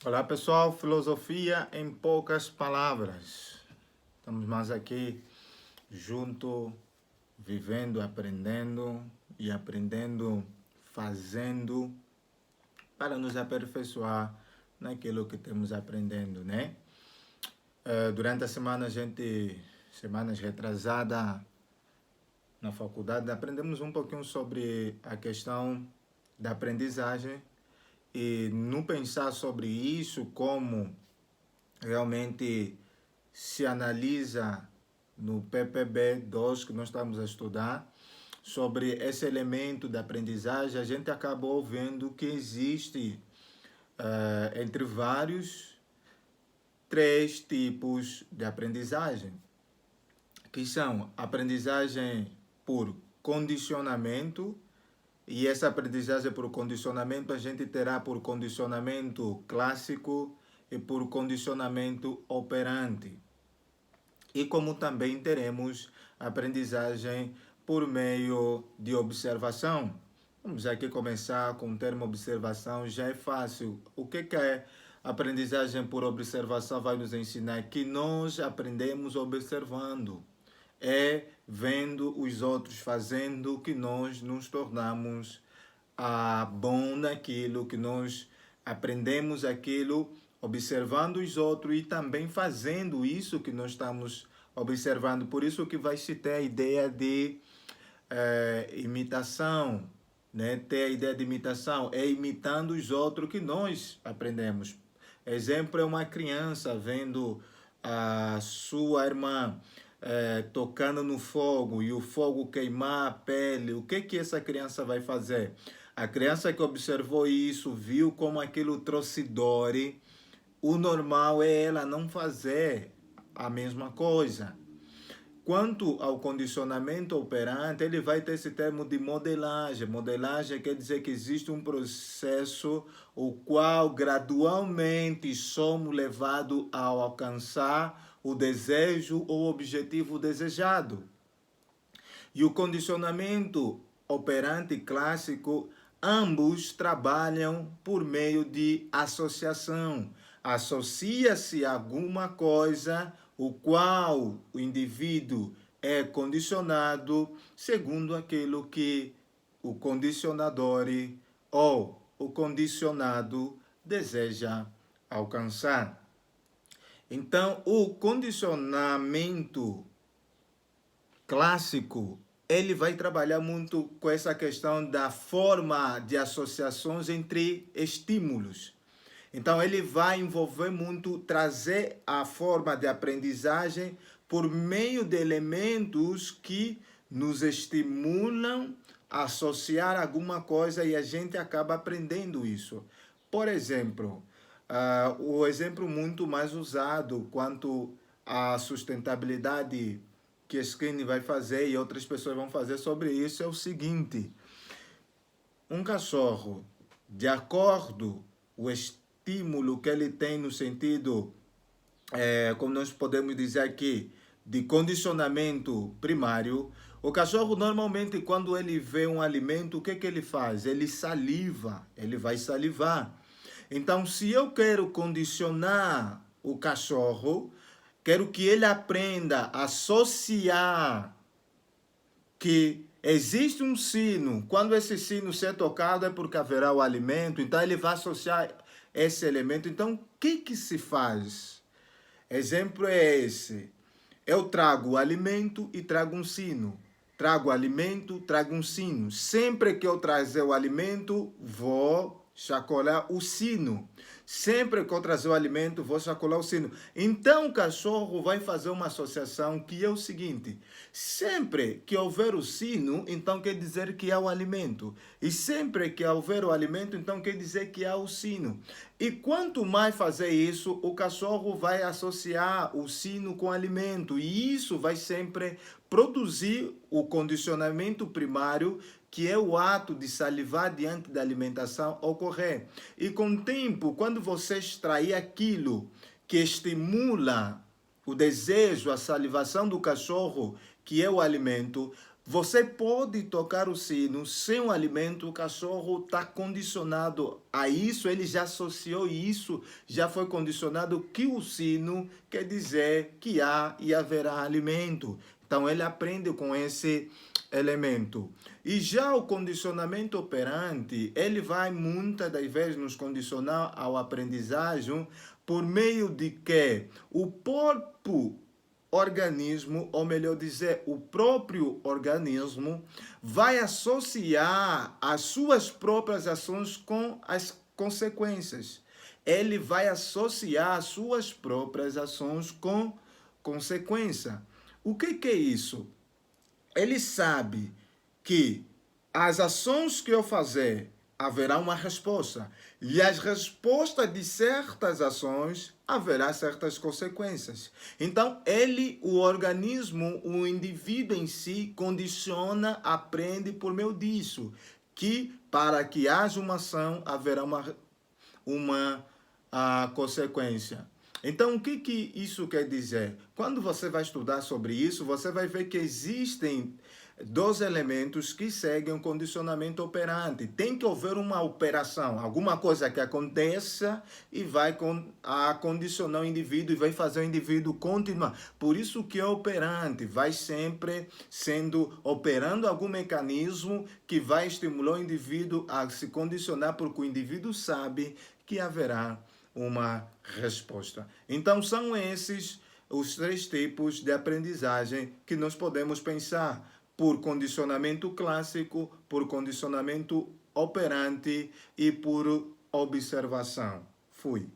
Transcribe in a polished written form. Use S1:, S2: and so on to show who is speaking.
S1: Olá pessoal, filosofia em poucas palavras. Estamos mais aqui junto, vivendo, aprendendo, fazendo para nos aperfeiçoar naquilo que temos aprendendo, né? Durante a semana semanas retrasada na faculdade, aprendemos um pouquinho sobre a questão da aprendizagem e não pensar sobre isso como realmente se analisa no PPB 2 que nós estamos a estudar sobre esse elemento da aprendizagem, a gente acabou vendo que existe entre vários três tipos de aprendizagem, que são aprendizagem por condicionamento, e essa aprendizagem por condicionamento a gente terá por condicionamento clássico e por condicionamento operante. E como também teremos aprendizagem por meio de observação. Vamos aqui começar com o termo observação, já é fácil. O que é aprendizagem por observação? Vai nos ensinar que nós aprendemos observando. É vendo os outros fazendo que nós nos tornamos bom naquilo, que nós aprendemos aquilo observando os outros e também fazendo isso que nós estamos observando. Por isso que vai se ter a ideia de imitação, né? Ter a ideia de imitação é imitando os outros que nós aprendemos. Exemplo é uma criança vendo a sua irmã tocando no fogo e o fogo queimar a pele. O que essa criança vai fazer? A criança que observou isso, viu como aquilo trouxe dor. O normal é ela não fazer a mesma coisa. Quanto ao condicionamento operante, ele vai ter esse termo de modelagem. Modelagem quer dizer que existe um processo o qual gradualmente somos levados a alcançar o desejo ou objetivo desejado. E o condicionamento operante clássico, ambos trabalham por meio de associação. Associa-se a alguma coisa o qual o indivíduo é condicionado segundo aquilo que o condicionador ou o condicionado deseja alcançar. Então, o condicionamento clássico, ele vai trabalhar muito com essa questão da forma de associações entre estímulos. Então, ele vai envolver muito trazer a forma de aprendizagem por meio de elementos que nos estimulam a associar alguma coisa e a gente acaba aprendendo isso. Por exemplo, o exemplo muito mais usado quanto à sustentabilidade que a Skinny vai fazer e outras pessoas vão fazer sobre isso é o seguinte: um cachorro, de acordo com o estímulo que ele tem no sentido, como nós podemos dizer aqui, de condicionamento primário, o cachorro normalmente quando ele vê um alimento, o que ele faz? Ele saliva, ele vai salivar. Então, se eu quero condicionar o cachorro, quero que ele aprenda a associar que existe um sino. Quando esse sino ser tocado é porque haverá o alimento. Então, ele vai associar esse elemento. Então, o que se faz? Exemplo é esse. Eu trago o alimento e trago um sino. Trago o alimento, trago um sino. Sempre que eu trazer o alimento, vou chacoalhar o sino. Sempre que eu trazer o alimento, vou chacoalhar o sino. Então, o cachorro vai fazer uma associação que é o seguinte: sempre que houver o sino, então quer dizer que há o alimento. E sempre que houver o alimento, então quer dizer que há o sino. E quanto mais fazer isso, o cachorro vai associar o sino com o alimento. E isso vai sempre produzir o condicionamento primário, que é o ato de salivar diante da alimentação ocorrer. E com o tempo, quando você extrair aquilo que estimula o desejo, a salivação do cachorro, que é o alimento, Você pode tocar o sino sem o alimento, o cachorro está condicionado a isso, ele já associou isso, já foi condicionado que o sino quer dizer que há e haverá alimento. Então ele aprende com esse elemento. E já o condicionamento operante, ele vai muitas das vezes nos condicionar ao aprendizagem por meio de que o próprio organismo, ou melhor dizer, o próprio organismo vai associar as suas próprias ações com as consequências. Ele vai associar as suas próprias ações com consequência. O que é isso? Ele sabe que as ações que eu fazer haverá uma resposta e as respostas de certas ações haverá certas consequências. Então, o organismo, o indivíduo em si condiciona, aprende por meio disso, que para que haja uma ação haverá uma consequência. Então, o que isso quer dizer? Quando você vai estudar sobre isso, você vai ver que existem dois elementos que seguem o condicionamento operante. Tem que haver uma operação, alguma coisa que aconteça e vai condicionar o indivíduo e vai fazer o indivíduo continuar. Por isso que é operante, vai sempre operando algum mecanismo que vai estimular o indivíduo a se condicionar, porque o indivíduo sabe que haverá uma resposta. Então, são esses os três tipos de aprendizagem que nós podemos pensar: por condicionamento clássico, por condicionamento operante e por observação. Fui.